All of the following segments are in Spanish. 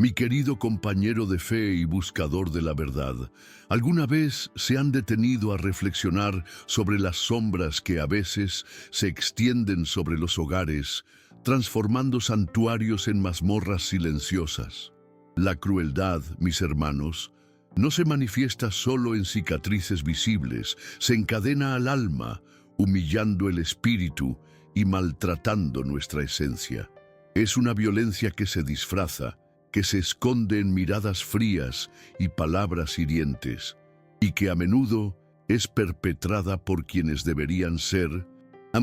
Mi querido compañero de fe y buscador de la verdad, ¿alguna vez se han detenido a reflexionar sobre las sombras que a veces se extienden sobre los hogares, transformando santuarios en mazmorras silenciosas? La crueldad, mis hermanos, no se manifiesta solo en cicatrices visibles, se encadena al alma, humillando el espíritu y maltratando nuestra esencia. Es una violencia que se disfraza, que se esconde en miradas frías y palabras hirientes, y que a menudo es perpetrada por quienes deberían ser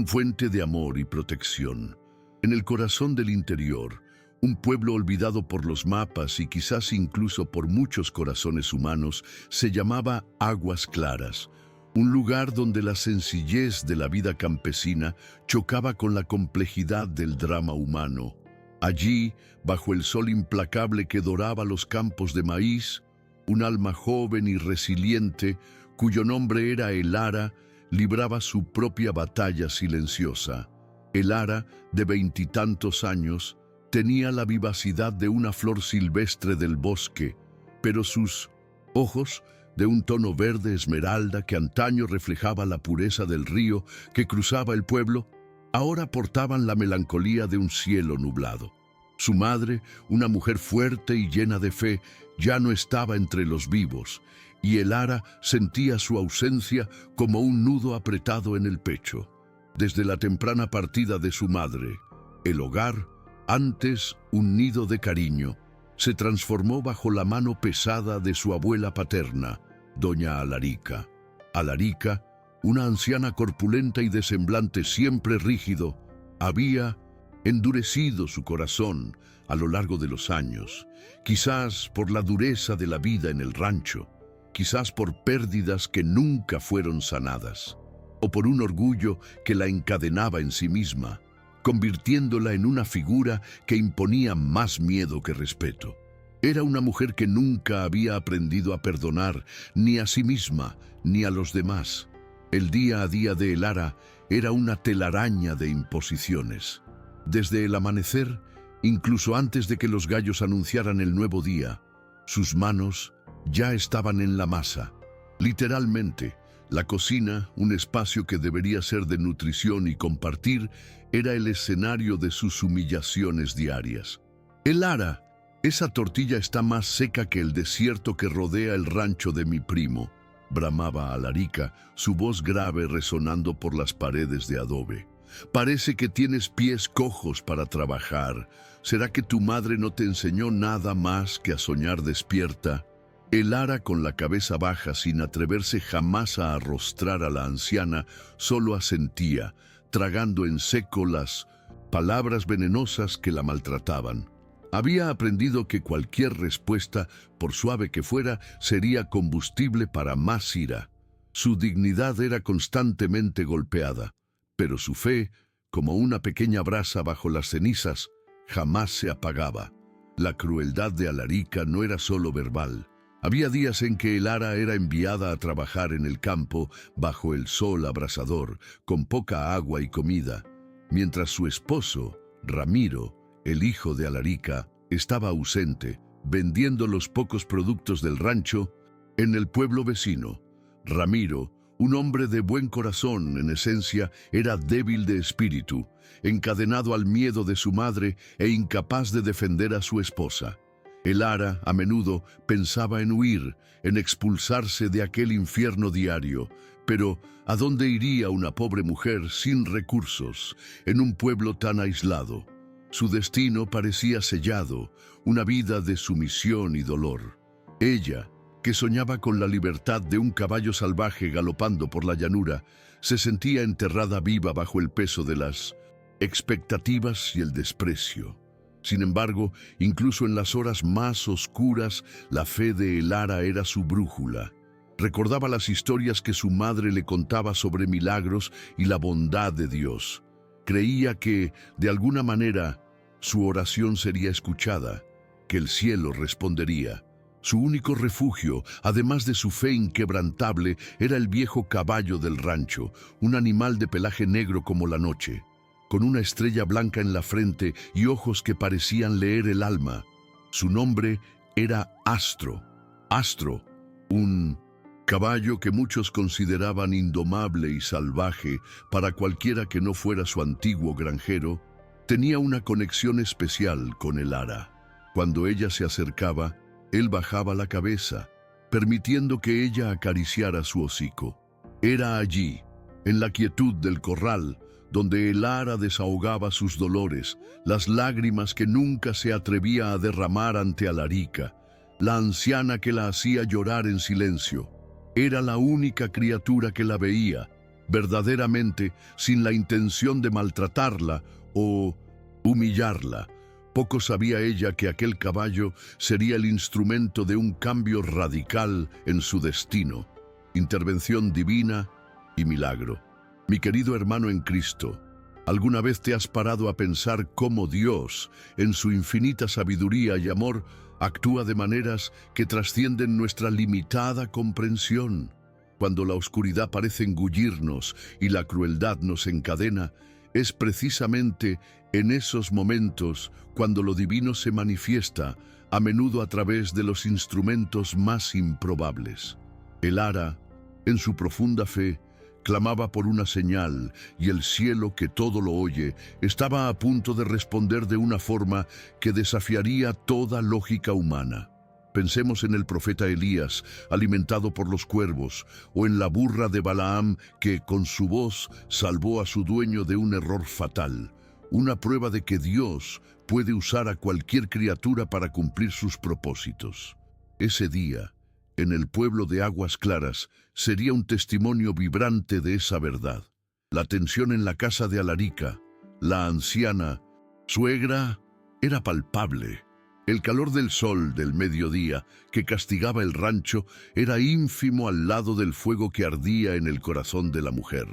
fuente de amor y protección. En el corazón del interior, un pueblo olvidado por los mapas y quizás incluso por muchos corazones humanos, se llamaba Aguas Claras, un lugar donde la sencillez de la vida campesina chocaba con la complejidad del drama humano. Allí, bajo el sol implacable que doraba los campos de maíz, un alma joven y resiliente, cuyo nombre era Elara, libraba su propia batalla silenciosa. Elara, de 20 y tantos años, tenía la vivacidad de una flor silvestre del bosque, pero sus ojos, de un tono verde esmeralda que antaño reflejaba la pureza del río que cruzaba el pueblo, ahora portaban la melancolía de un cielo nublado. Su madre, una mujer fuerte y llena de fe, ya no estaba entre los vivos, y Elara sentía su ausencia como un nudo apretado en el pecho. Desde la temprana partida de su madre, el hogar, antes un nido de cariño, se transformó bajo la mano pesada de su abuela paterna, doña Alarica. Alarica, una anciana corpulenta y de semblante siempre rígido, había endurecido su corazón a lo largo de los años, quizás por la dureza de la vida en el rancho, quizás por pérdidas que nunca fueron sanadas, o por un orgullo que la encadenaba en sí misma, convirtiéndola en una figura que imponía más miedo que respeto. Era una mujer que nunca había aprendido a perdonar, ni a sí misma, ni a los demás. El día a día de Elara era una telaraña de imposiciones. Desde el amanecer, incluso antes de que los gallos anunciaran el nuevo día, sus manos ya estaban en la masa. Literalmente, la cocina, un espacio que debería ser de nutrición y compartir, era el escenario de sus humillaciones diarias. Elara, esa tortilla está más seca que el desierto que rodea el rancho de mi primo, bramaba Alarica, su voz grave resonando por las paredes de adobe. Parece que tienes pies cojos para trabajar. ¿Será que tu madre no te enseñó nada más que a soñar despierta? Elara, con la cabeza baja, sin atreverse jamás a arrostrar a la anciana, solo asentía, tragando en seco las palabras venenosas que la maltrataban. Había aprendido que cualquier respuesta, por suave que fuera, sería combustible para más ira. Su dignidad era constantemente golpeada, pero su fe, como una pequeña brasa bajo las cenizas, jamás se apagaba. La crueldad de Alarica no era solo verbal. Había días en que Elara era enviada a trabajar en el campo bajo el sol abrasador, con poca agua y comida, mientras su esposo, Ramiro, el hijo de Alarica, estaba ausente, vendiendo los pocos productos del rancho en el pueblo vecino. Ramiro, un hombre de buen corazón, en esencia, era débil de espíritu, encadenado al miedo de su madre e incapaz de defender a su esposa. Elara, a menudo, pensaba en huir, en expulsarse de aquel infierno diario, pero ¿a dónde iría una pobre mujer sin recursos, en un pueblo tan aislado? Su destino parecía sellado, una vida de sumisión y dolor. Ella, que soñaba con la libertad de un caballo salvaje galopando por la llanura, se sentía enterrada viva bajo el peso de las expectativas y el desprecio. Sin embargo, incluso en las horas más oscuras, la fe de Elara era su brújula. Recordaba las historias que su madre le contaba sobre milagros y la bondad de Dios. Creía que, de alguna manera, su oración sería escuchada, que el cielo respondería. Su único refugio, además de su fe inquebrantable, era el viejo caballo del rancho, un animal de pelaje negro como la noche, con una estrella blanca en la frente y ojos que parecían leer el alma. Su nombre era Astro. Astro, un caballo que muchos consideraban indomable y salvaje para cualquiera que no fuera su antiguo granjero, tenía una conexión especial con Elara. Cuando ella se acercaba, él bajaba la cabeza, permitiendo que ella acariciara su hocico. Era allí, en la quietud del corral, donde Elara desahogaba sus dolores, las lágrimas que nunca se atrevía a derramar ante Alarica, la anciana que la hacía llorar en silencio. Era la única criatura que la veía, verdaderamente sin la intención de maltratarla o humillarla. Poco sabía ella que aquel caballo sería el instrumento de un cambio radical en su destino, intervención divina y milagro. Mi querido hermano en Cristo, ¿alguna vez te has parado a pensar cómo Dios, en su infinita sabiduría y amor, actúa de maneras que trascienden nuestra limitada comprensión? Cuando la oscuridad parece engullirnos y la crueldad nos encadena, es precisamente en esos momentos cuando lo divino se manifiesta, a menudo a través de los instrumentos más improbables. Elara, en su profunda fe, clamaba por una señal, y el cielo, que todo lo oye, estaba a punto de responder de una forma que desafiaría toda lógica humana. Pensemos en el profeta Elías, alimentado por los cuervos, o en la burra de Balaam, que con su voz salvó a su dueño de un error fatal. Una prueba de que Dios puede usar a cualquier criatura para cumplir sus propósitos. Ese día, en el pueblo de Aguas Claras, sería un testimonio vibrante de esa verdad. La tensión en la casa de Alarica, la anciana suegra, era palpable. El calor del sol del mediodía que castigaba el rancho era ínfimo al lado del fuego que ardía en el corazón de la mujer.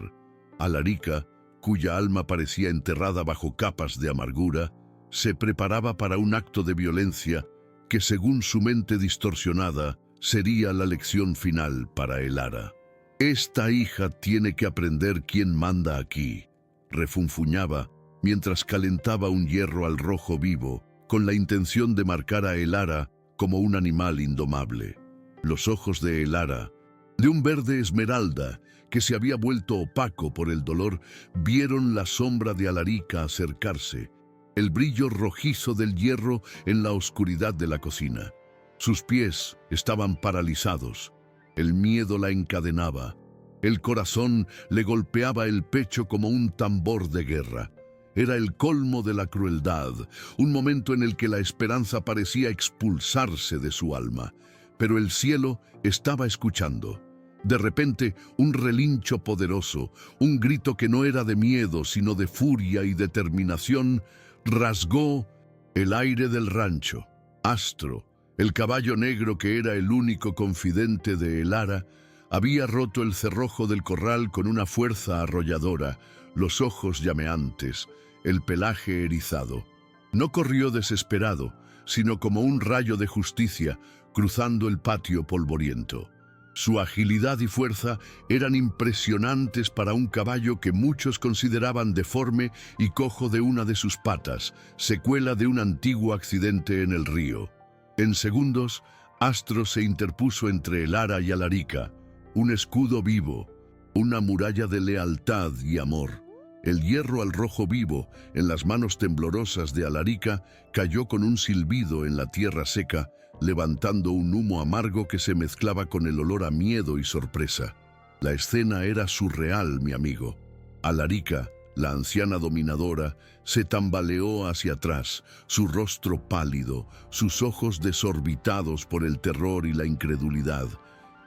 Alarica, cuya alma parecía enterrada bajo capas de amargura, se preparaba para un acto de violencia que, según su mente distorsionada, sería la lección final para Elara. «Esta hija tiene que aprender quién manda aquí», refunfuñaba mientras calentaba un hierro al rojo vivo, con la intención de marcar a Elara como un animal indomable. Los ojos de Elara, de un verde esmeralda que se había vuelto opaco por el dolor, vieron la sombra de Alarica acercarse, el brillo rojizo del hierro en la oscuridad de la cocina. Sus pies estaban paralizados, el miedo la encadenaba, el corazón le golpeaba el pecho como un tambor de guerra. Era el colmo de la crueldad, un momento en el que la esperanza parecía expulsarse de su alma. Pero el cielo estaba escuchando. De repente, un relincho poderoso, un grito que no era de miedo, sino de furia y determinación, rasgó el aire del rancho. Astro, el caballo negro que era el único confidente de Elara, había roto el cerrojo del corral con una fuerza arrolladora, los ojos llameantes, el pelaje erizado. No corrió desesperado, sino como un rayo de justicia, cruzando el patio polvoriento. Su agilidad y fuerza eran impresionantes para un caballo que muchos consideraban deforme y cojo de una de sus patas, secuela de un antiguo accidente en el río. En segundos, Astro se interpuso entre Elara y Alarica, un escudo vivo, una muralla de lealtad y amor. El hierro al rojo vivo, en las manos temblorosas de Alarica, cayó con un silbido en la tierra seca, levantando un humo amargo que se mezclaba con el olor a miedo y sorpresa. La escena era surreal, mi amigo. Alarica, la anciana dominadora, se tambaleó hacia atrás, su rostro pálido, sus ojos desorbitados por el terror y la incredulidad.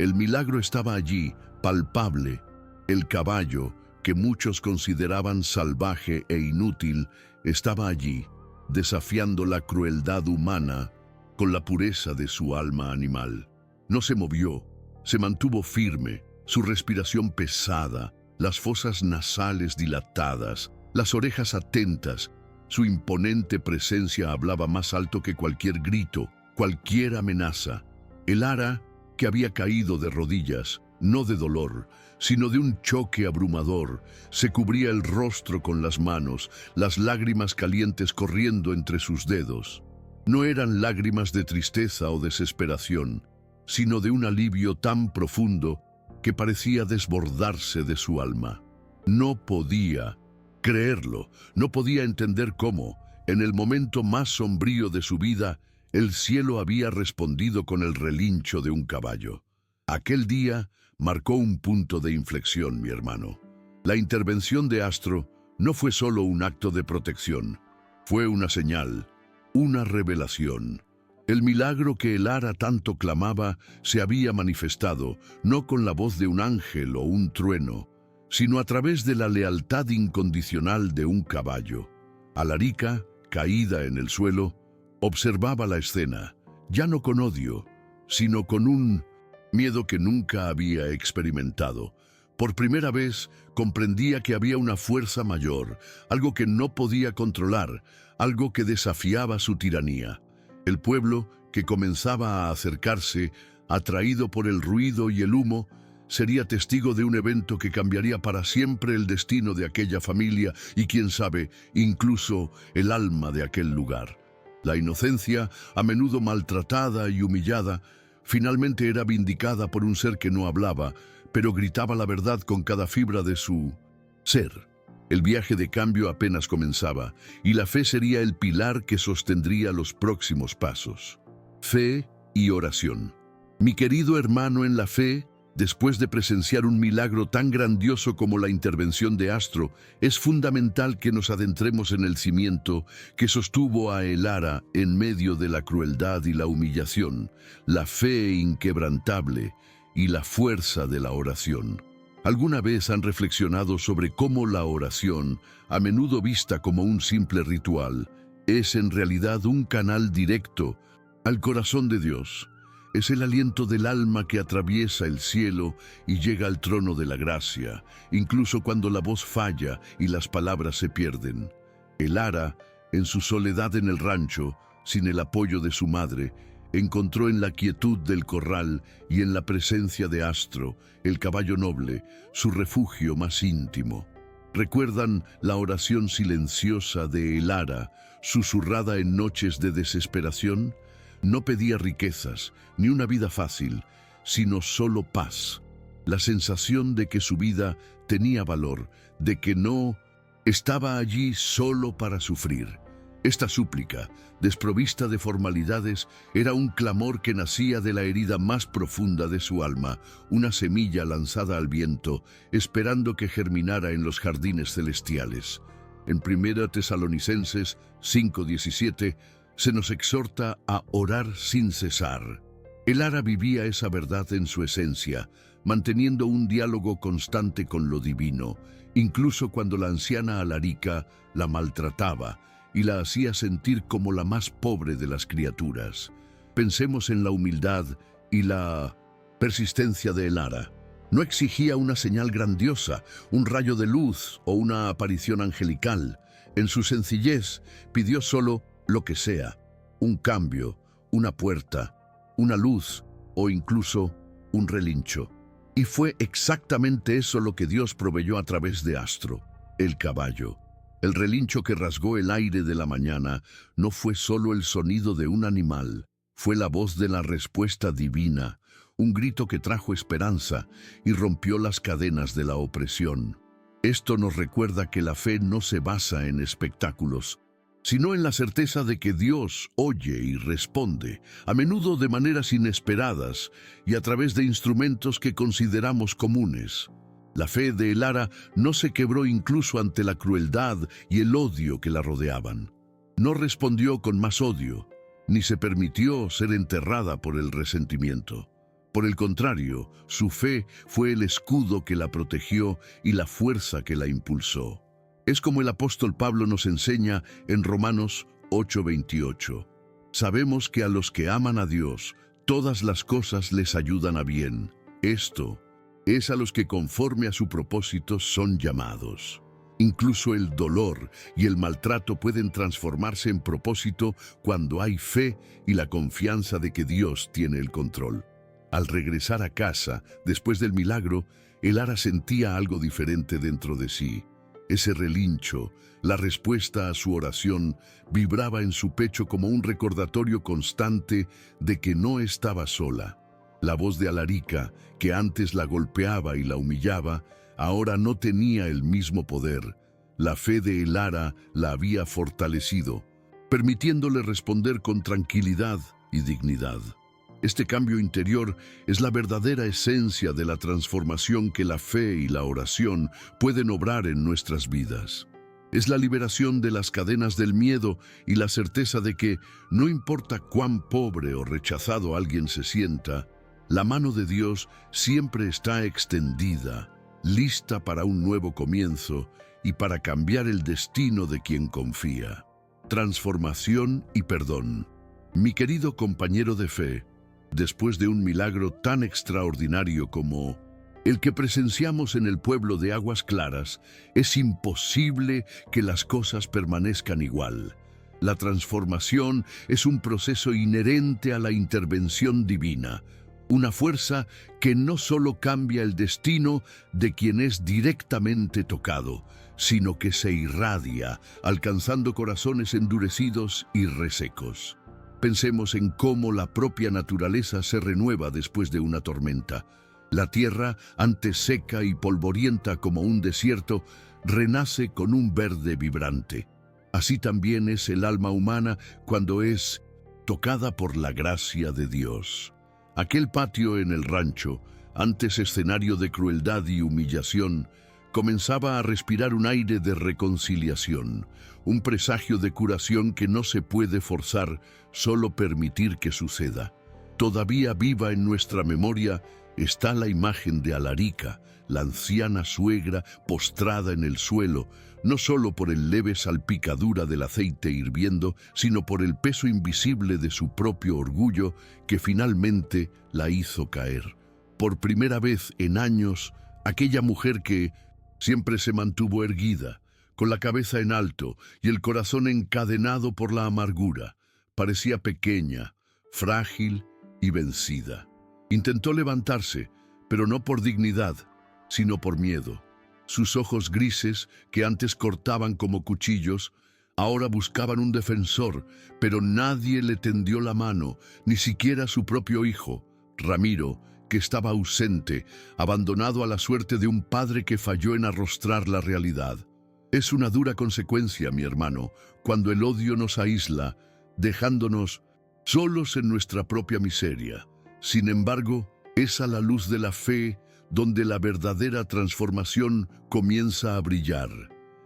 El milagro estaba allí, palpable. El caballo, que muchos consideraban salvaje e inútil, estaba allí, desafiando la crueldad humana con la pureza de su alma animal. No se movió, se mantuvo firme, su respiración pesada, las fosas nasales dilatadas, las orejas atentas. Su imponente presencia hablaba más alto que cualquier grito, cualquier amenaza. Elara, que había caído de rodillas, no de dolor, sino de un choque abrumador, se cubría el rostro con las manos, las lágrimas calientes corriendo entre sus dedos. No eran lágrimas de tristeza o desesperación, sino de un alivio tan profundo que parecía desbordarse de su alma. No podía creerlo, no podía entender cómo, en el momento más sombrío de su vida, el cielo había respondido con el relincho de un caballo. Aquel día marcó un punto de inflexión, mi hermano. La intervención de Astro no fue solo un acto de protección, fue una señal, una revelación. El milagro que el Ara tanto clamaba se había manifestado, no con la voz de un ángel o un trueno, sino a través de la lealtad incondicional de un caballo. Alarica, caída en el suelo, observaba la escena, ya no con odio, sino con un miedo que nunca había experimentado. Por primera vez comprendía que había una fuerza mayor, algo que no podía controlar, algo que desafiaba su tiranía. El pueblo, que comenzaba a acercarse, atraído por el ruido y el humo, sería testigo de un evento que cambiaría para siempre el destino de aquella familia y, quién sabe, incluso el alma de aquel lugar. La inocencia, a menudo maltratada y humillada, finalmente era vindicada por un ser que no hablaba, pero gritaba la verdad con cada fibra de su ser. El viaje de cambio apenas comenzaba, y la fe sería el pilar que sostendría los próximos pasos. Fe y oración. Mi querido hermano en la fe, después de presenciar un milagro tan grandioso como la intervención de Astro, es fundamental que nos adentremos en el cimiento que sostuvo a el Ara en medio de la crueldad y la humillación, la fe inquebrantable y la fuerza de la oración. ¿Alguna vez han reflexionado sobre cómo la oración, a menudo vista como un simple ritual, es en realidad un canal directo al corazón de Dios? Es el aliento del alma que atraviesa el cielo y llega al trono de la gracia, incluso cuando la voz falla y las palabras se pierden. El Ara, en su soledad en el rancho, sin el apoyo de su madre, encontró en la quietud del corral y en la presencia de Astro, el caballo noble, su refugio más íntimo. ¿Recuerdan la oración silenciosa de el Ara, susurrada en noches de desesperación? No pedía riquezas, ni una vida fácil, sino solo paz. La sensación de que su vida tenía valor, de que no estaba allí solo para sufrir. Esta súplica, desprovista de formalidades, era un clamor que nacía de la herida más profunda de su alma, una semilla lanzada al viento, esperando que germinara en los jardines celestiales. En 1 Tesalonicenses 5:17, se nos exhorta a orar sin cesar. El Ara vivía esa verdad en su esencia, manteniendo un diálogo constante con lo divino, incluso cuando la anciana Alarica la maltrataba y la hacía sentir como la más pobre de las criaturas. Pensemos en la humildad y la persistencia de el Ara. No exigía una señal grandiosa, un rayo de luz o una aparición angelical. En su sencillez pidió solo lo que sea, un cambio, una puerta, una luz o incluso un relincho. Y fue exactamente eso lo que Dios proveyó a través de Astro, el caballo. El relincho que rasgó el aire de la mañana no fue solo el sonido de un animal, fue la voz de la respuesta divina, un grito que trajo esperanza y rompió las cadenas de la opresión. Esto nos recuerda que la fe no se basa en espectáculos, sino en la certeza de que Dios oye y responde, a menudo de maneras inesperadas y a través de instrumentos que consideramos comunes. La fe de el Ara no se quebró incluso ante la crueldad y el odio que la rodeaban. No respondió con más odio, ni se permitió ser enterrada por el resentimiento. Por el contrario, su fe fue el escudo que la protegió y la fuerza que la impulsó. Es como el apóstol Pablo nos enseña en Romanos 8:28. Sabemos que a los que aman a Dios, todas las cosas les ayudan a bien. Esto es a los que conforme a su propósito son llamados. Incluso el dolor y el maltrato pueden transformarse en propósito cuando hay fe y la confianza de que Dios tiene el control. Al regresar a casa, después del milagro, el Ara sentía algo diferente dentro de sí. Ese relincho, la respuesta a su oración, vibraba en su pecho como un recordatorio constante de que no estaba sola. La voz de Alarica, que antes la golpeaba y la humillaba, ahora no tenía el mismo poder. La fe de Elara la había fortalecido, permitiéndole responder con tranquilidad y dignidad. Este cambio interior es la verdadera esencia de la transformación que la fe y la oración pueden obrar en nuestras vidas. Es la liberación de las cadenas del miedo y la certeza de que, no importa cuán pobre o rechazado alguien se sienta, la mano de Dios siempre está extendida, lista para un nuevo comienzo y para cambiar el destino de quien confía. Transformación y perdón. Mi querido compañero de fe, después de un milagro tan extraordinario como el que presenciamos en el pueblo de Aguas Claras, es imposible que las cosas permanezcan igual. La transformación es un proceso inherente a la intervención divina, una fuerza que no solo cambia el destino de quien es directamente tocado, sino que se irradia, alcanzando corazones endurecidos y resecos. Pensemos en cómo la propia naturaleza se renueva después de una tormenta. La tierra, antes seca y polvorienta como un desierto, renace con un verde vibrante. Así también es el alma humana cuando es tocada por la gracia de Dios. Aquel patio en el rancho, antes escenario de crueldad y humillación, comenzaba a respirar un aire de reconciliación, un presagio de curación que no se puede forzar, solo permitir que suceda. Todavía viva en nuestra memoria está la imagen de Alarica, la anciana suegra postrada en el suelo, no solo por el leve salpicadura del aceite hirviendo, sino por el peso invisible de su propio orgullo que finalmente la hizo caer. Por primera vez en años, aquella mujer que siempre se mantuvo erguida, con la cabeza en alto y el corazón encadenado por la amargura, parecía pequeña, frágil y vencida. Intentó levantarse, pero no por dignidad, sino por miedo. Sus ojos grises, que antes cortaban como cuchillos, ahora buscaban un defensor, pero nadie le tendió la mano, ni siquiera su propio hijo, Ramiro, que estaba ausente, abandonado a la suerte de un padre que falló en arrostrar la realidad. Es una dura consecuencia, mi hermano, cuando el odio nos aísla, dejándonos solos en nuestra propia miseria. Sin embargo, es a la luz de la fe donde la verdadera transformación comienza a brillar.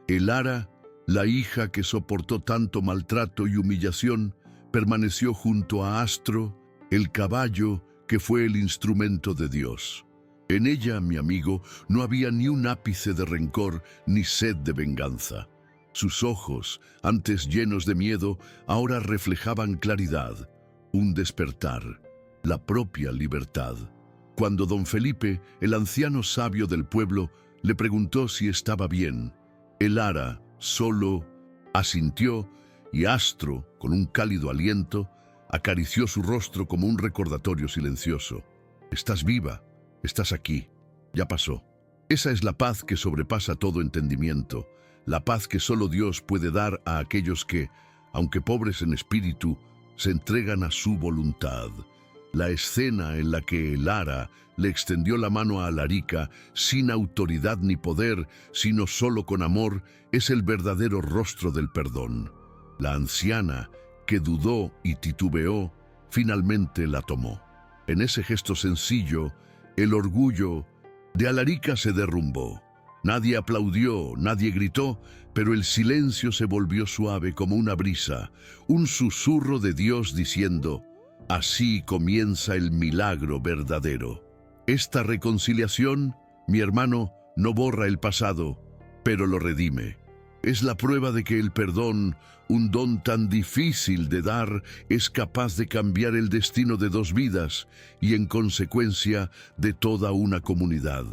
Elara, la hija que soportó tanto maltrato y humillación, permaneció junto a Astro, el caballo que fue el instrumento de Dios. En ella, mi amigo, no había ni un ápice de rencor ni sed de venganza. Sus ojos, antes llenos de miedo, ahora reflejaban claridad, un despertar, la propia libertad. Cuando don Felipe, el anciano sabio del pueblo, le preguntó si estaba bien, Elara solo asintió y Astro, con un cálido aliento, acarició su rostro como un recordatorio silencioso. Estás viva, estás aquí, ya pasó. Esa es la paz que sobrepasa todo entendimiento, la paz que solo Dios puede dar a aquellos que, aunque pobres en espíritu, se entregan a su voluntad. La escena en la que Elara le extendió la mano a Alarica sin autoridad ni poder, sino solo con amor, es el verdadero rostro del perdón. La anciana, que dudó y titubeó, finalmente la tomó. En ese gesto sencillo, el orgullo de Alarica se derrumbó. Nadie aplaudió, nadie gritó, pero el silencio se volvió suave como una brisa, un susurro de Dios diciendo: así comienza el milagro verdadero. Esta reconciliación, mi hermano, no borra el pasado, pero lo redime. Es la prueba de que el perdón, un don tan difícil de dar, es capaz de cambiar el destino de dos vidas y, en consecuencia, de toda una comunidad.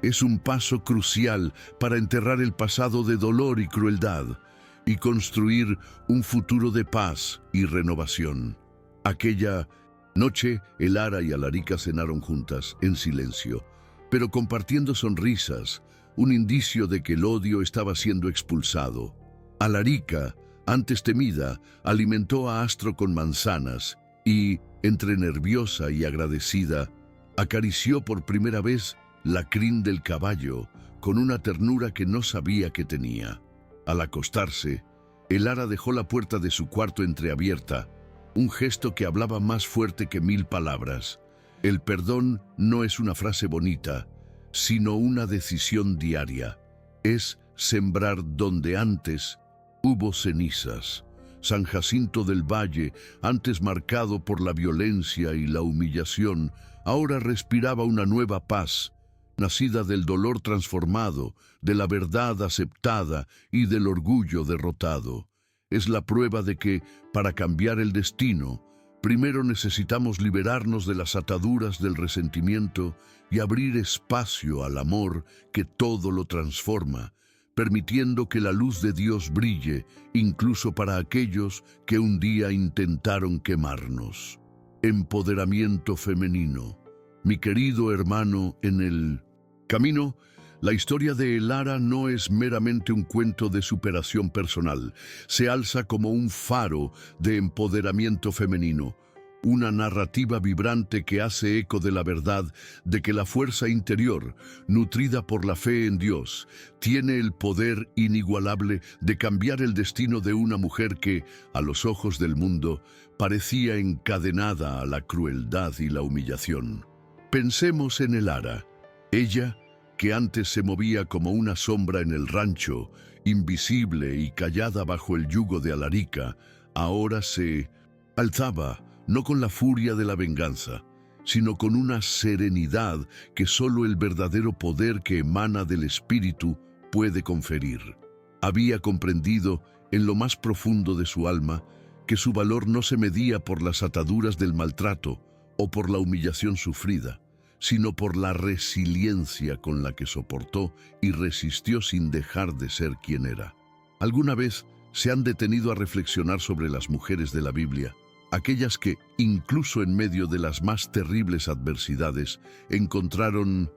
Es un paso crucial para enterrar el pasado de dolor y crueldad y construir un futuro de paz y renovación. Aquella noche, Elara y Alarica cenaron juntas, en silencio, pero compartiendo sonrisas, un indicio de que el odio estaba siendo expulsado. Alarica, antes temida, alimentó a Astro con manzanas y, entre nerviosa y agradecida, acarició por primera vez la crin del caballo con una ternura que no sabía que tenía. Al acostarse, Elara dejó la puerta de su cuarto entreabierta, un gesto que hablaba más fuerte que 1000 palabras. El perdón no es una frase bonita, sino una decisión diaria. Es sembrar donde antes hubo cenizas. San Jacinto del Valle, antes marcado por la violencia y la humillación, ahora respiraba una nueva paz, nacida del dolor transformado, de la verdad aceptada y del orgullo derrotado. Es la prueba de que, para cambiar el destino, primero necesitamos liberarnos de las ataduras del resentimiento y abrir espacio al amor que todo lo transforma, permitiendo que la luz de Dios brille incluso para aquellos que un día intentaron quemarnos. Empoderamiento femenino. Mi querido hermano en el camino, la historia de Elara no es meramente un cuento de superación personal. Se alza como un faro de empoderamiento femenino, una narrativa vibrante que hace eco de la verdad de que la fuerza interior, nutrida por la fe en Dios, tiene el poder inigualable de cambiar el destino de una mujer que, a los ojos del mundo, parecía encadenada a la crueldad y la humillación. Pensemos en Elara. Ella, que antes se movía como una sombra en el rancho, invisible y callada bajo el yugo de Alarica, ahora se alzaba, no con la furia de la venganza, sino con una serenidad que solo el verdadero poder que emana del Espíritu puede conferir. Había comprendido, en lo más profundo de su alma, que su valor no se medía por las ataduras del maltrato o por la humillación sufrida, sino por la resiliencia con la que soportó y resistió sin dejar de ser quien era. ¿Alguna vez se han detenido a reflexionar sobre las mujeres de la Biblia? Aquellas que, incluso en medio de las más terribles adversidades, encontraron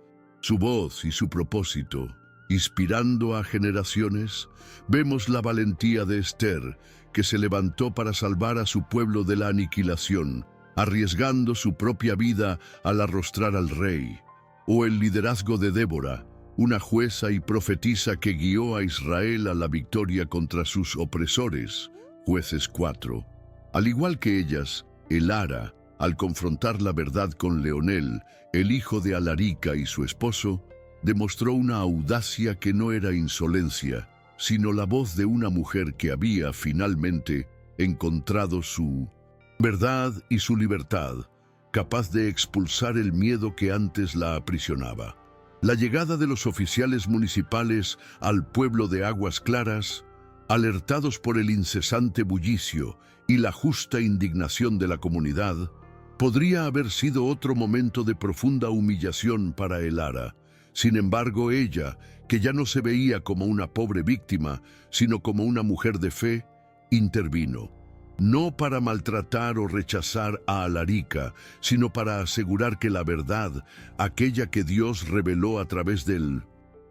su voz y su propósito, inspirando a generaciones. Vemos la valentía de Esther, que se levantó para salvar a su pueblo de la aniquilación, arriesgando su propia vida al arrostrar al rey, o el liderazgo de Débora, una jueza y profetisa que guió a Israel a la victoria contra sus opresores, Jueces 4. Al igual que ellas, Elara, al confrontar la verdad con Leonel, el hijo de Alarica y su esposo, demostró una audacia que no era insolencia, sino la voz de una mujer que había finalmente encontrado su verdad y su libertad, capaz de expulsar el miedo que antes la aprisionaba. La llegada de los oficiales municipales al pueblo de Aguas Claras, alertados por el incesante bullicio y la justa indignación de la comunidad, podría haber sido otro momento de profunda humillación para Elara. Sin embargo, ella, que ya no se veía como una pobre víctima, sino como una mujer de fe, intervino. No para maltratar o rechazar a Alarica, sino para asegurar que la verdad, aquella que Dios reveló a través del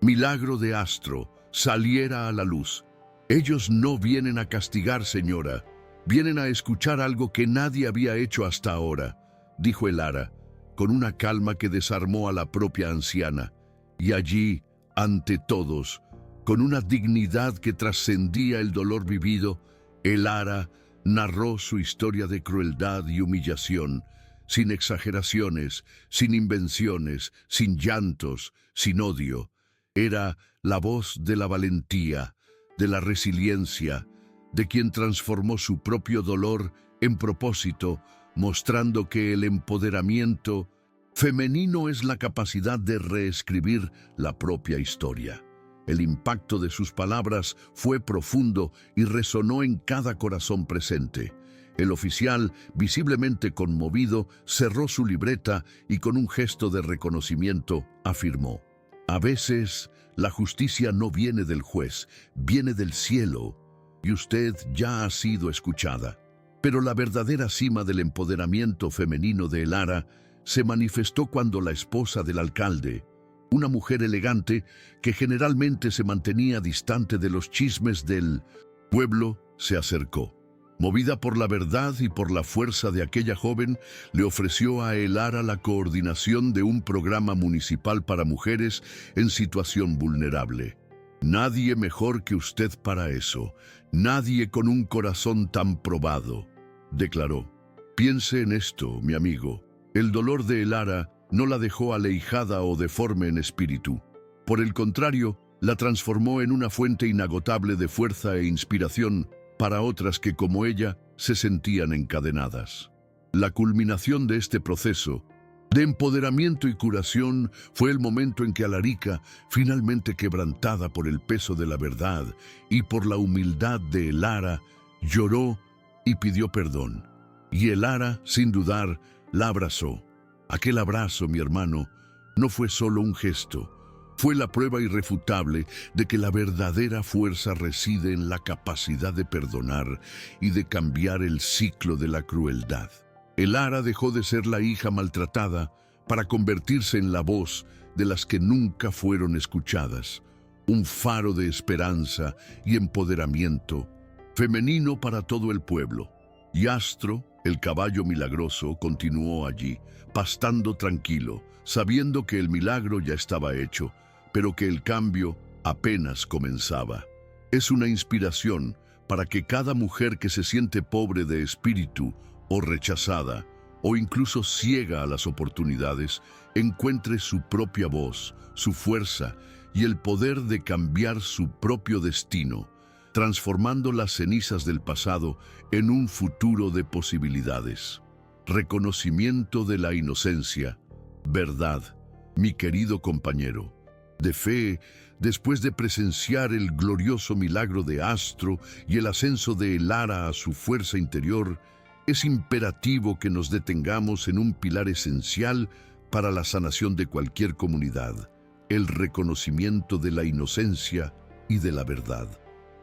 milagro de Astro, saliera a la luz. Ellos no vienen a castigar, señora, vienen a escuchar algo que nadie había hecho hasta ahora, dijo Elara, con una calma que desarmó a la propia anciana. Y allí, ante todos, con una dignidad que trascendía el dolor vivido, Elara narró su historia de crueldad y humillación, sin exageraciones, sin invenciones, sin llantos, sin odio. Era la voz de la valentía, de la resiliencia, de quien transformó su propio dolor en propósito, mostrando que el empoderamiento femenino es la capacidad de reescribir la propia historia. El impacto de sus palabras fue profundo y resonó en cada corazón presente. El oficial, visiblemente conmovido, cerró su libreta y con un gesto de reconocimiento afirmó: «A veces la justicia no viene del juez, viene del cielo, y usted ya ha sido escuchada». Pero la verdadera cima del empoderamiento femenino de Elara se manifestó cuando la esposa del alcalde, una mujer elegante que generalmente se mantenía distante de los chismes del pueblo, se acercó. Movida por la verdad y por la fuerza de aquella joven, le ofreció a Elara la coordinación de un programa municipal para mujeres en situación vulnerable. Nadie mejor que usted para eso, nadie con un corazón tan probado, declaró. Piense en esto, mi amigo. El dolor de Elara no la dejó aleijada o deforme en espíritu. Por el contrario, la transformó en una fuente inagotable de fuerza e inspiración para otras que, como ella, se sentían encadenadas. La culminación de este proceso de empoderamiento y curación fue el momento en que Alarica, finalmente quebrantada por el peso de la verdad y por la humildad de Elara, lloró y pidió perdón. Y Elara, sin dudar, la abrazó. Aquel abrazo, mi hermano, no fue solo un gesto. Fue la prueba irrefutable de que la verdadera fuerza reside en la capacidad de perdonar y de cambiar el ciclo de la crueldad. Elara dejó de ser la hija maltratada para convertirse en la voz de las que nunca fueron escuchadas, un faro de esperanza y empoderamiento femenino para todo el pueblo. Y Astro, el caballo milagroso, continuó allí, pastando tranquilo, sabiendo que el milagro ya estaba hecho, pero que el cambio apenas comenzaba. Es una inspiración para que cada mujer que se siente pobre de espíritu o rechazada, o incluso ciega a las oportunidades, encuentre su propia voz, su fuerza y el poder de cambiar su propio destino, transformando las cenizas del pasado en un futuro de posibilidades. Reconocimiento de la inocencia, verdad, mi querido compañero. De fe, después de presenciar el glorioso milagro de Astro y el ascenso de Elara a su fuerza interior, es imperativo que nos detengamos en un pilar esencial para la sanación de cualquier comunidad, el reconocimiento de la inocencia y de la verdad.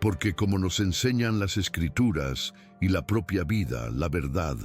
Porque como nos enseñan las Escrituras y la propia vida, la verdad,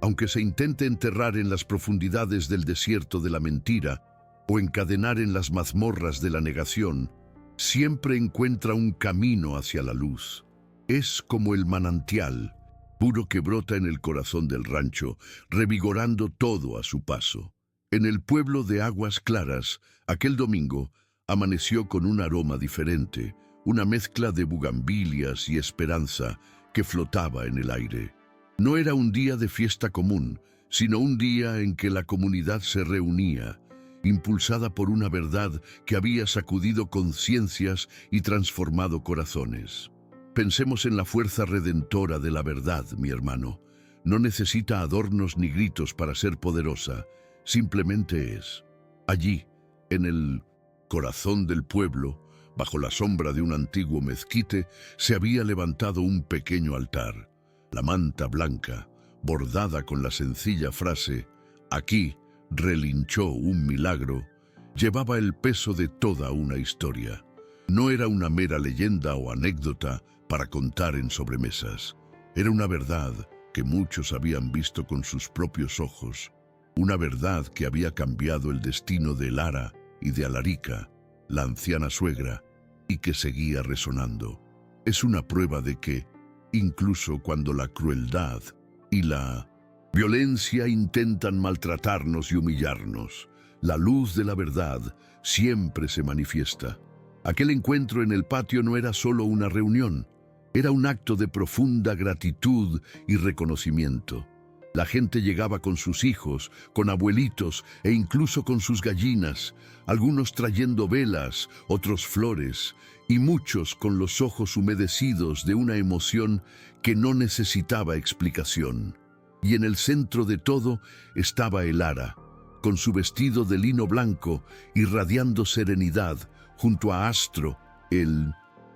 aunque se intente enterrar en las profundidades del desierto de la mentira o encadenar en las mazmorras de la negación, siempre encuentra un camino hacia la luz. Es como el manantial puro que brota en el corazón del rancho, revigorando todo a su paso. En el pueblo de Aguas Claras, aquel domingo, amaneció con un aroma diferente, una mezcla de bugambilias y esperanza que flotaba en el aire. No era un día de fiesta común, sino un día en que la comunidad se reunía, impulsada por una verdad que había sacudido conciencias y transformado corazones. Pensemos en la fuerza redentora de la verdad, mi hermano. No necesita adornos ni gritos para ser poderosa, simplemente es. Allí, en el corazón del pueblo, bajo la sombra de un antiguo mezquite, se había levantado un pequeño altar. La manta blanca, bordada con la sencilla frase, «Aquí relinchó un milagro», llevaba el peso de toda una historia. No era una mera leyenda o anécdota para contar en sobremesas. Era una verdad que muchos habían visto con sus propios ojos, una verdad que había cambiado el destino de Elara y de Alarica, la anciana suegra, y que seguía resonando. Es una prueba de que, incluso cuando la crueldad y la violencia intentan maltratarnos y humillarnos, la luz de la verdad siempre se manifiesta. Aquel encuentro en el patio no era solo una reunión, era un acto de profunda gratitud y reconocimiento. La gente llegaba con sus hijos, con abuelitos e incluso con sus gallinas, algunos trayendo velas, otros flores, y muchos con los ojos humedecidos de una emoción que no necesitaba explicación. Y en el centro de todo estaba Elara, con su vestido de lino blanco irradiando serenidad, junto a Astro, el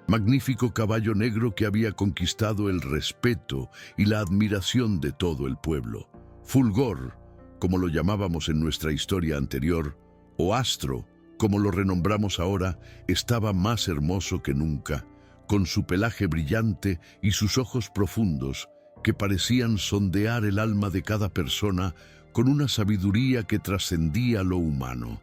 magnífico caballo negro que había conquistado el respeto y la admiración de todo el pueblo. Fulgor, como lo llamábamos en nuestra historia anterior, o Astro, como lo renombramos ahora, estaba más hermoso que nunca, con su pelaje brillante y sus ojos profundos, que parecían sondear el alma de cada persona con una sabiduría que trascendía lo humano.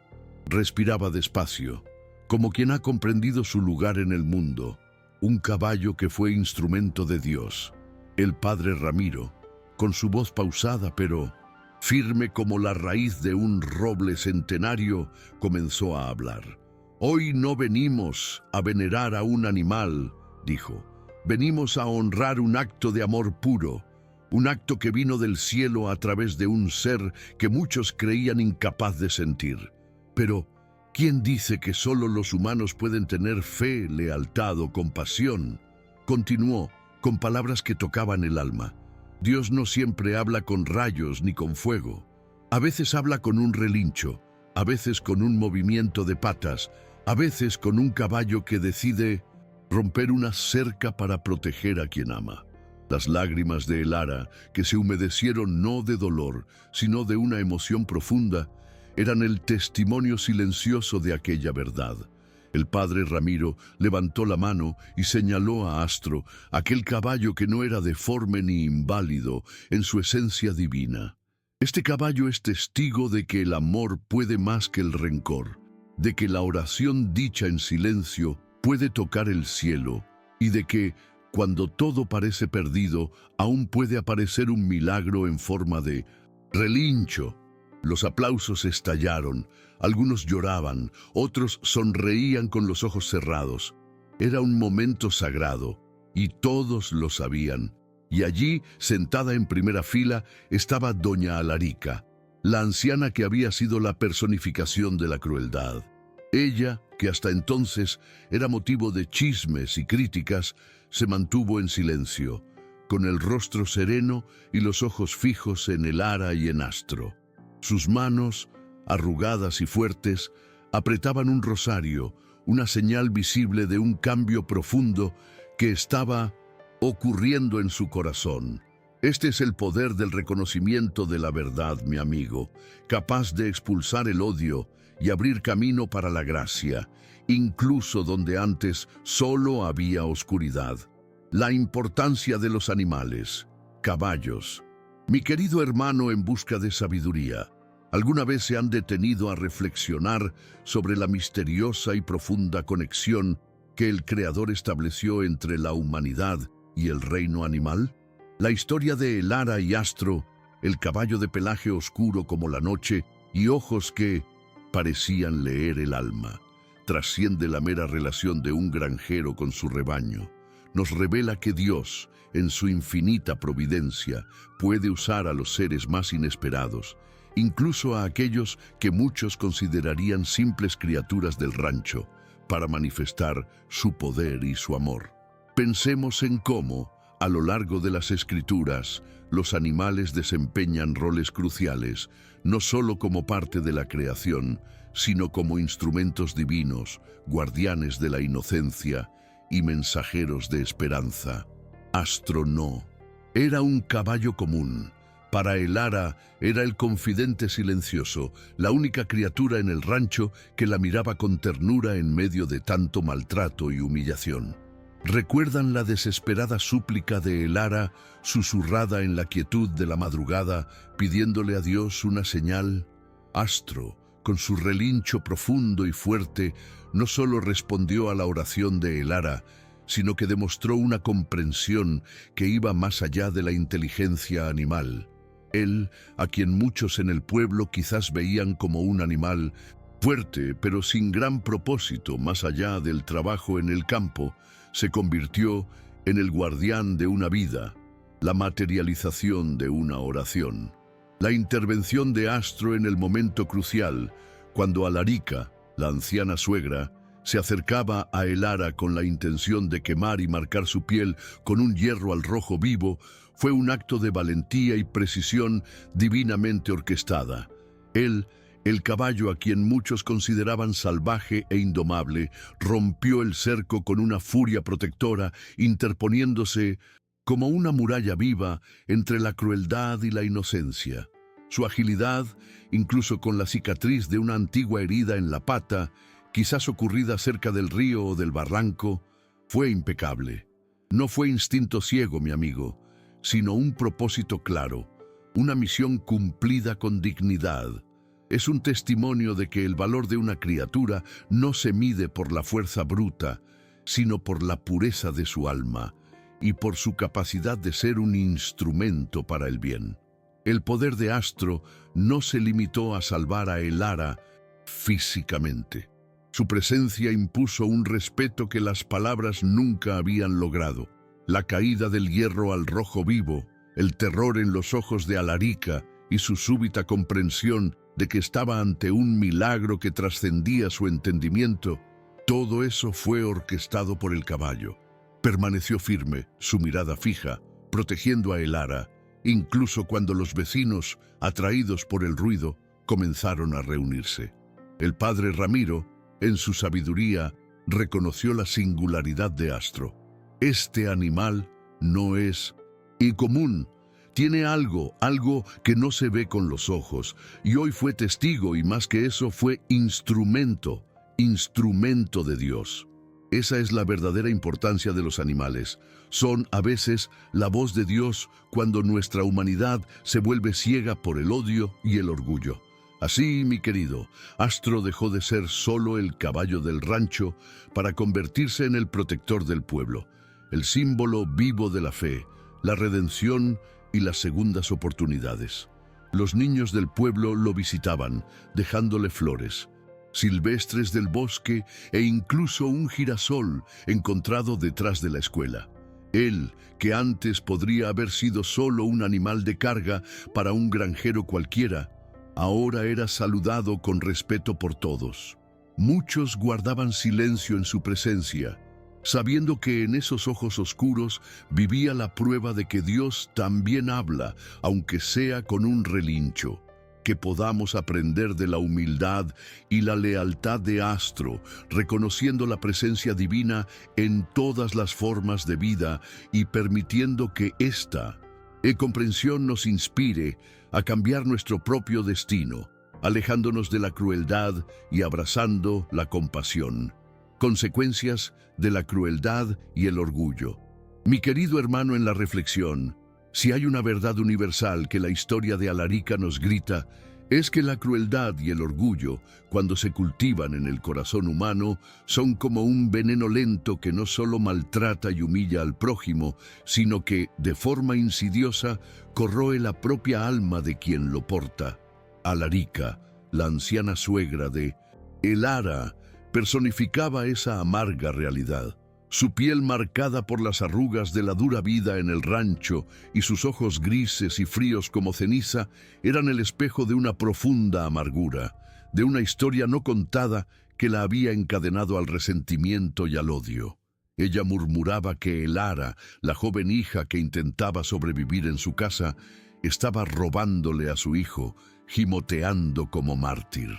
Respiraba despacio, como quien ha comprendido su lugar en el mundo. Un caballo que fue instrumento de Dios. El padre Ramiro, con su voz pausada pero firme como la raíz de un roble centenario, comenzó a hablar. «Hoy no venimos a venerar a un animal», dijo. «Venimos a honrar un acto de amor puro, un acto que vino del cielo a través de un ser que muchos creían incapaz de sentir. Pero, ¿quién dice que solo los humanos pueden tener fe, lealtad o compasión?», continuó, con palabras que tocaban el alma. «Dios no siempre habla con rayos ni con fuego. A veces habla con un relincho, a veces con un movimiento de patas, a veces con un caballo que decide romper una cerca para proteger a quien ama». Las lágrimas de Elara, que se humedecieron no de dolor, sino de una emoción profunda, eran el testimonio silencioso de aquella verdad. El padre Ramiro levantó la mano y señaló a Astro, aquel caballo que no era deforme ni inválido en su esencia divina. Este caballo es testigo de que el amor puede más que el rencor, de que la oración dicha en silencio puede tocar el cielo y de que, cuando todo parece perdido, aún puede aparecer un milagro en forma de relincho. Los aplausos estallaron, algunos lloraban, otros sonreían con los ojos cerrados. Era un momento sagrado, y todos lo sabían. Y allí, sentada en primera fila, estaba doña Alarica, la anciana que había sido la personificación de la crueldad. Ella, que hasta entonces era motivo de chismes y críticas, se mantuvo en silencio, con el rostro sereno y los ojos fijos en Elara y en Astro. Sus manos, arrugadas y fuertes, apretaban un rosario, una señal visible de un cambio profundo que estaba ocurriendo en su corazón. Este es el poder del reconocimiento de la verdad, mi amigo, capaz de expulsar el odio y abrir camino para la gracia, incluso donde antes solo había oscuridad. La importancia de los animales, caballos. Mi querido hermano en busca de sabiduría, ¿alguna vez se han detenido a reflexionar sobre la misteriosa y profunda conexión que el Creador estableció entre la humanidad y el reino animal? La historia de Elara y Astro, el caballo de pelaje oscuro como la noche y ojos que parecían leer el alma, trasciende la mera relación de un granjero con su rebaño. Nos revela que Dios, en su infinita providencia, puede usar a los seres más inesperados, incluso a aquellos que muchos considerarían simples criaturas del rancho, para manifestar su poder y su amor. Pensemos en cómo, a lo largo de las Escrituras, los animales desempeñan roles cruciales, no solo como parte de la creación, sino como instrumentos divinos, guardianes de la inocencia y mensajeros de esperanza. Astro no. Era un caballo común. Para Elara era el confidente silencioso, la única criatura en el rancho que la miraba con ternura en medio de tanto maltrato y humillación. ¿Recuerdan la desesperada súplica de Elara, susurrada en la quietud de la madrugada, pidiéndole a Dios una señal? Astro, con su relincho profundo y fuerte, no solo respondió a la oración de Elara, sino que demostró una comprensión que iba más allá de la inteligencia animal. Él, a quien muchos en el pueblo quizás veían como un animal fuerte, pero sin gran propósito más allá del trabajo en el campo, se convirtió en el guardián de una vida, la materialización de una oración. La intervención de Astro en el momento crucial, cuando Alarica, la anciana suegra, se acercaba a Elara con la intención de quemar y marcar su piel con un hierro al rojo vivo, fue un acto de valentía y precisión divinamente orquestada. Él, el caballo a quien muchos consideraban salvaje e indomable, rompió el cerco con una furia protectora, interponiéndose como una muralla viva entre la crueldad y la inocencia. Su agilidad, incluso con la cicatriz de una antigua herida en la pata, quizás ocurrida cerca del río o del barranco, fue impecable. No fue instinto ciego, mi amigo, sino un propósito claro, una misión cumplida con dignidad. Es un testimonio de que el valor de una criatura no se mide por la fuerza bruta, sino por la pureza de su alma y por su capacidad de ser un instrumento para el bien. El poder de Astro no se limitó a salvar a Elara físicamente. Su presencia impuso un respeto que las palabras nunca habían logrado. La caída del hierro al rojo vivo, el terror en los ojos de Alarica y su súbita comprensión de que estaba ante un milagro que trascendía su entendimiento, todo eso fue orquestado por el caballo. Permaneció firme, su mirada fija, protegiendo a Elara, incluso cuando los vecinos, atraídos por el ruido, comenzaron a reunirse. El padre Ramiro, en su sabiduría, reconoció la singularidad de Astro. Este animal no es incomún. Tiene algo que no se ve con los ojos, y hoy fue testigo, y más que eso, fue instrumento de Dios. Esa es la verdadera importancia de los animales. Son, a veces, la voz de Dios cuando nuestra humanidad se vuelve ciega por el odio y el orgullo. Así, mi querido, Astro dejó de ser solo el caballo del rancho para convertirse en el protector del pueblo, el símbolo vivo de la fe, la redención y las segundas oportunidades. Los niños del pueblo lo visitaban, dejándole flores, silvestres del bosque e incluso un girasol encontrado detrás de la escuela. Él, que antes podría haber sido solo un animal de carga para un granjero cualquiera, ahora era saludado con respeto por todos. Muchos guardaban silencio en su presencia, sabiendo que en esos ojos oscuros vivía la prueba de que Dios también habla, aunque sea con un relincho. Que podamos aprender de la humildad y la lealtad de Astro, reconociendo la presencia divina en todas las formas de vida y permitiendo que esta comprensión nos inspire a cambiar nuestro propio destino, alejándonos de la crueldad y abrazando la compasión. Consecuencias de la crueldad y el orgullo. Mi querido hermano, en la reflexión, si hay una verdad universal que la historia de Alarica nos grita, es que la crueldad y el orgullo, cuando se cultivan en el corazón humano, son como un veneno lento que no solo maltrata y humilla al prójimo, sino que, de forma insidiosa, corroe la propia alma de quien lo porta. Alarica, la anciana suegra de Elara, personificaba esa amarga realidad. Su piel marcada por las arrugas de la dura vida en el rancho y sus ojos grises y fríos como ceniza eran el espejo de una profunda amargura, de una historia no contada que la había encadenado al resentimiento y al odio. Ella murmuraba que Elara, la joven hija que intentaba sobrevivir en su casa, estaba robándole a su hijo, gimoteando como mártir.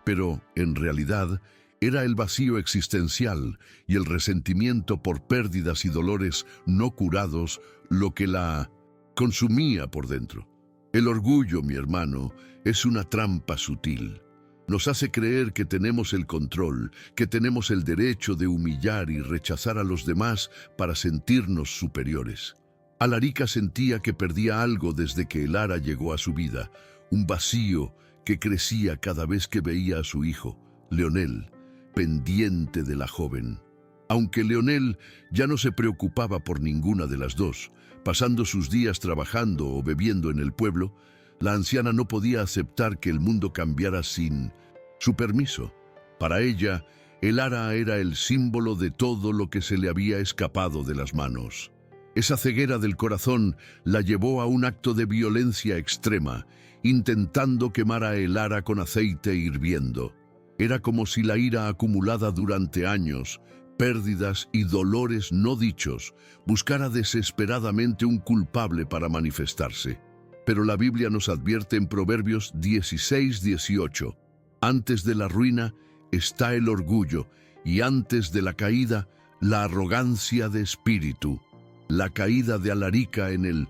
Pero, en realidad, era el vacío existencial y el resentimiento por pérdidas y dolores no curados lo que la consumía por dentro. El orgullo, mi hermano, es una trampa sutil. Nos hace creer que tenemos el control, que tenemos el derecho de humillar y rechazar a los demás para sentirnos superiores. Alarica sentía que perdía algo desde que Elara llegó a su vida, un vacío que crecía cada vez que veía a su hijo, Leonel, pendiente de la joven. Aunque Leonel ya no se preocupaba por ninguna de las dos, pasando sus días trabajando o bebiendo en el pueblo, la anciana no podía aceptar que el mundo cambiara sin su permiso. Para ella, Elara era el símbolo de todo lo que se le había escapado de las manos. Esa ceguera del corazón la llevó a un acto de violencia extrema, intentando quemar a Elara con aceite hirviendo. Era como si la ira acumulada durante años, pérdidas y dolores no dichos, buscara desesperadamente un culpable para manifestarse. Pero la Biblia nos advierte en Proverbios 16:18, antes de la ruina está el orgullo, y antes de la caída, la arrogancia de espíritu. La caída de Alarica en el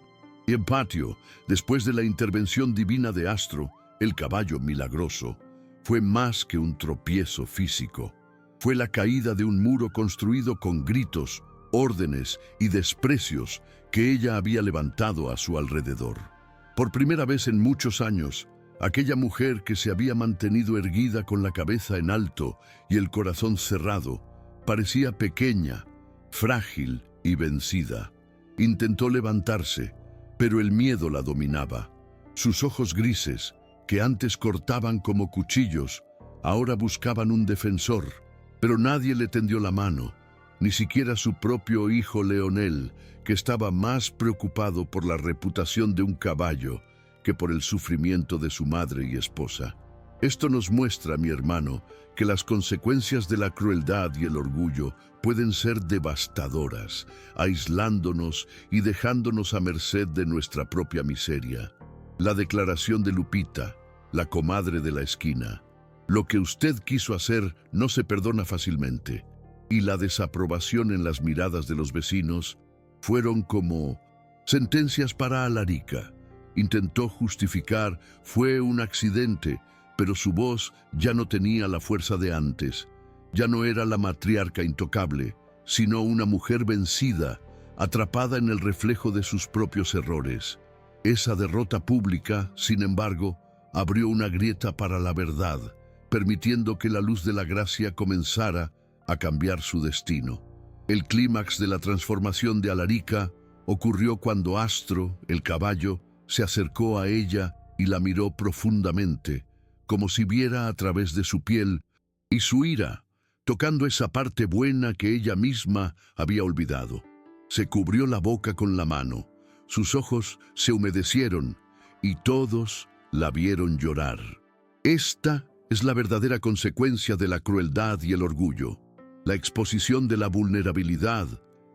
patio, después de la intervención divina de Astro, el caballo milagroso, fue más que un tropiezo físico. Fue la caída de un muro construido con gritos, órdenes y desprecios que ella había levantado a su alrededor. Por primera vez en muchos años, Aquella mujer que se había mantenido erguida con la cabeza en alto y el corazón cerrado, parecía pequeña, frágil y vencida. Intentó levantarse, pero el miedo la dominaba. Sus ojos grises, que antes cortaban como cuchillos, ahora buscaban un defensor, pero nadie le tendió la mano, ni siquiera su propio hijo Leonel, que estaba más preocupado por la reputación de un caballo que por el sufrimiento de su madre y esposa. Esto nos muestra, mi hermano, que las consecuencias de la crueldad y el orgullo pueden ser devastadoras, aislándonos y dejándonos a merced de nuestra propia miseria. La declaración de Lupita, la comadre de la esquina: lo que usted quiso hacer no se perdona fácilmente, y la desaprobación en las miradas de los vecinos fueron como sentencias para Alarica. Intentó justificar: fue un accidente, pero su voz ya no tenía la fuerza de antes. Ya no era la matriarca intocable, sino una mujer vencida, atrapada en el reflejo de sus propios errores. Esa derrota pública, sin embargo, abrió una grieta para la verdad, permitiendo que la luz de la gracia comenzara a cambiar su destino. El clímax de la transformación de Alarica ocurrió cuando Astro, el caballo, se acercó a ella y la miró profundamente, como si viera a través de su piel y su ira, tocando esa parte buena que ella misma había olvidado. Se cubrió la boca con la mano, sus ojos se humedecieron y todos la vieron llorar. Esta es la verdadera consecuencia de la crueldad y el orgullo, la exposición de la vulnerabilidad,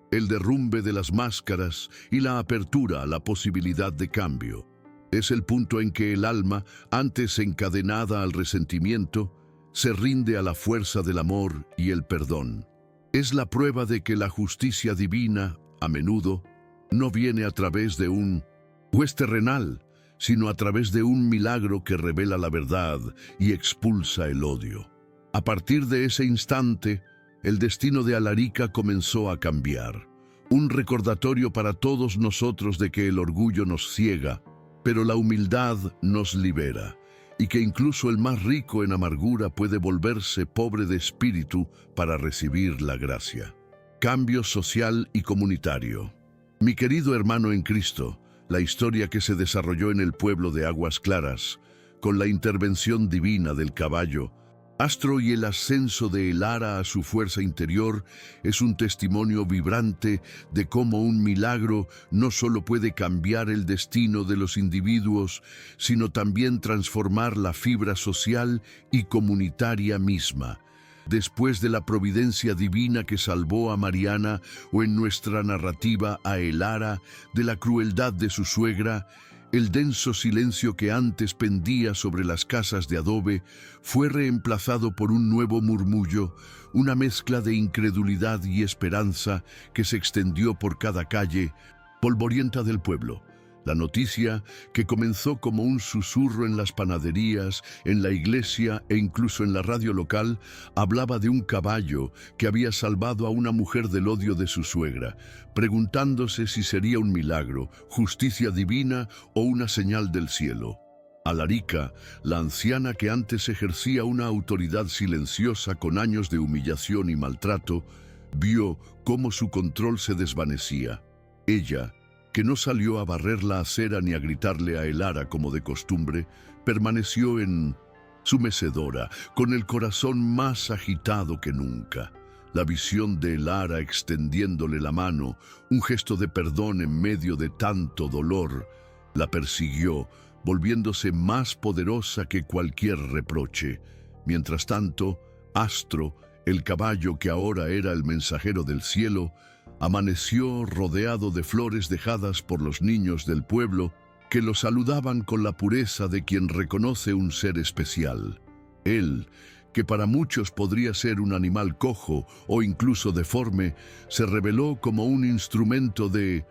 el derrumbe de las máscaras y la apertura a la posibilidad de cambio. Es el punto en que el alma, antes encadenada al resentimiento, se rinde a la fuerza del amor y el perdón. Es la prueba de que la justicia divina, a menudo, no viene a través de un juez terrenal, sino a través de un milagro que revela la verdad y expulsa el odio. A partir de ese instante, el destino de Alarica comenzó a cambiar. Un recordatorio para todos nosotros de que el orgullo nos ciega, pero la humildad nos libera, y que incluso el más rico en amargura puede volverse pobre de espíritu para recibir la gracia. Cambio social y comunitario. Mi querido hermano en Cristo, la historia que se desarrolló en el pueblo de Aguas Claras, con la intervención divina del caballo, Astro y el ascenso de Elara a su fuerza interior, es un testimonio vibrante de cómo un milagro no solo puede cambiar el destino de los individuos, sino también transformar la fibra social y comunitaria misma. Después de la providencia divina que salvó a Mariana, o en nuestra narrativa a Elara de la crueldad de su suegra, el denso silencio que antes pendía sobre las casas de adobe fue reemplazado por un nuevo murmullo, una mezcla de incredulidad y esperanza que se extendió por cada calle polvorienta del pueblo. La noticia, que comenzó como un susurro en las panaderías, en la iglesia e incluso en la radio local, hablaba de un caballo que había salvado a una mujer del odio de su suegra, preguntándose si sería un milagro, justicia divina o una señal del cielo. Alarica, la anciana que antes ejercía una autoridad silenciosa con años de humillación y maltrato, vio cómo su control se desvanecía. Ella, que no salió a barrer la acera ni a gritarle a Elara como de costumbre, permaneció en su mecedora, con el corazón más agitado que nunca. La visión de Elara extendiéndole la mano, un gesto de perdón en medio de tanto dolor, la persiguió, volviéndose más poderosa que cualquier reproche. Mientras tanto, Astro, el caballo que ahora era el mensajero del cielo, amaneció rodeado de flores dejadas por los niños del pueblo que lo saludaban con la pureza de quien reconoce un ser especial. Él, que para muchos podría ser un animal cojo o incluso deforme, se reveló como un instrumento de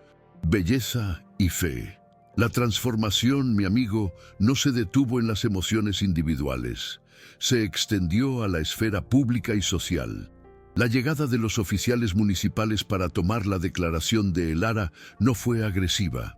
belleza y fe. La transformación, mi amigo, no se detuvo en las emociones individuales. Se extendió a la esfera pública y social. La llegada de los oficiales municipales para tomar la declaración de Elara no fue agresiva.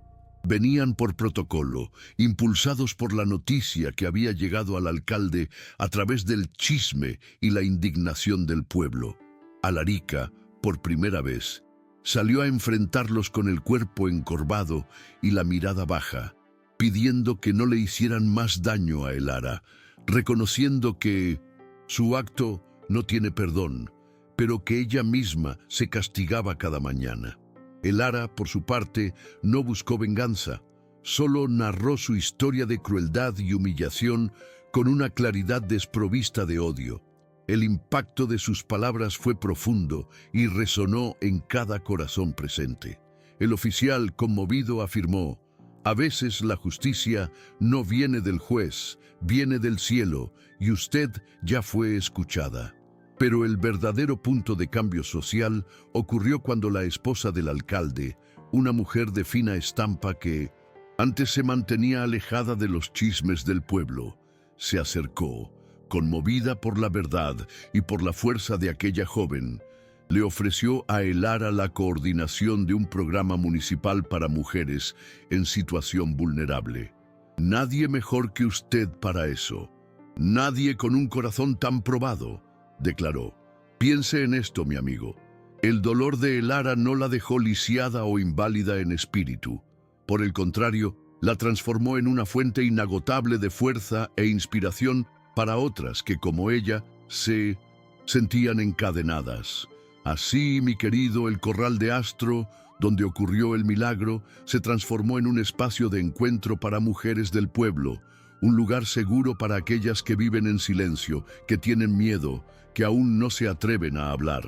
Venían por protocolo, impulsados por la noticia que había llegado al alcalde a través del chisme y la indignación del pueblo. Alarica, por primera vez, salió a enfrentarlos con el cuerpo encorvado y la mirada baja, pidiendo que no le hicieran más daño a Elara, reconociendo que su acto no tiene perdón, pero que ella misma se castigaba cada mañana. Elara, por su parte, no buscó venganza, solo narró su historia de crueldad y humillación con una claridad desprovista de odio. El impacto de sus palabras fue profundo y resonó en cada corazón presente. El oficial, conmovido, afirmó: «A veces la justicia no viene del juez, viene del cielo, y usted ya fue escuchada». Pero el verdadero punto de cambio social ocurrió cuando la esposa del alcalde, una mujer de fina estampa que antes se mantenía alejada de los chismes del pueblo, se acercó, conmovida por la verdad y por la fuerza de aquella joven. Le ofreció a Elara la coordinación de un programa municipal para mujeres en situación vulnerable. «Nadie mejor que usted para eso. Nadie con un corazón tan probado», declaró. «Piense en esto, mi amigo. El dolor de Elara no la dejó lisiada o inválida en espíritu. Por el contrario, la transformó en una fuente inagotable de fuerza e inspiración para otras que, como ella, se sentían encadenadas. Así, mi querido, el Corral de Astro, donde ocurrió el milagro, se transformó en un espacio de encuentro para mujeres del pueblo, un lugar seguro para aquellas que viven en silencio, que tienen miedo, que aún no se atreven a hablar.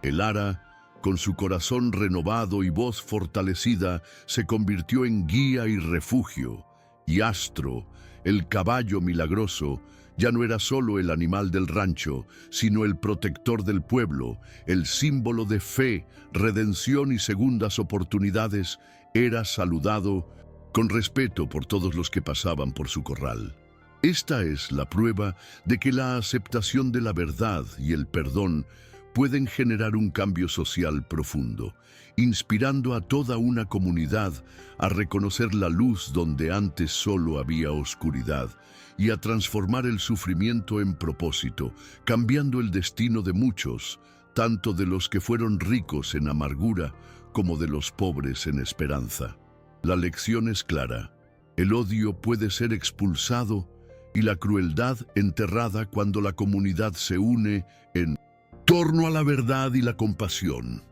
Elara, con su corazón renovado y voz fortalecida, se convirtió en guía y refugio. Y Astro, el caballo milagroso, ya no era solo el animal del rancho, sino el protector del pueblo, el símbolo de fe, redención y segundas oportunidades. Era saludado con respeto por todos los que pasaban por su corral. Esta es la prueba de que la aceptación de la verdad y el perdón pueden generar un cambio social profundo, inspirando a toda una comunidad a reconocer la luz donde antes solo había oscuridad y a transformar el sufrimiento en propósito, cambiando el destino de muchos, tanto de los que fueron ricos en amargura como de los pobres en esperanza. La lección es clara: el odio puede ser expulsado y la crueldad enterrada cuando la comunidad se une en torno a la verdad y la compasión.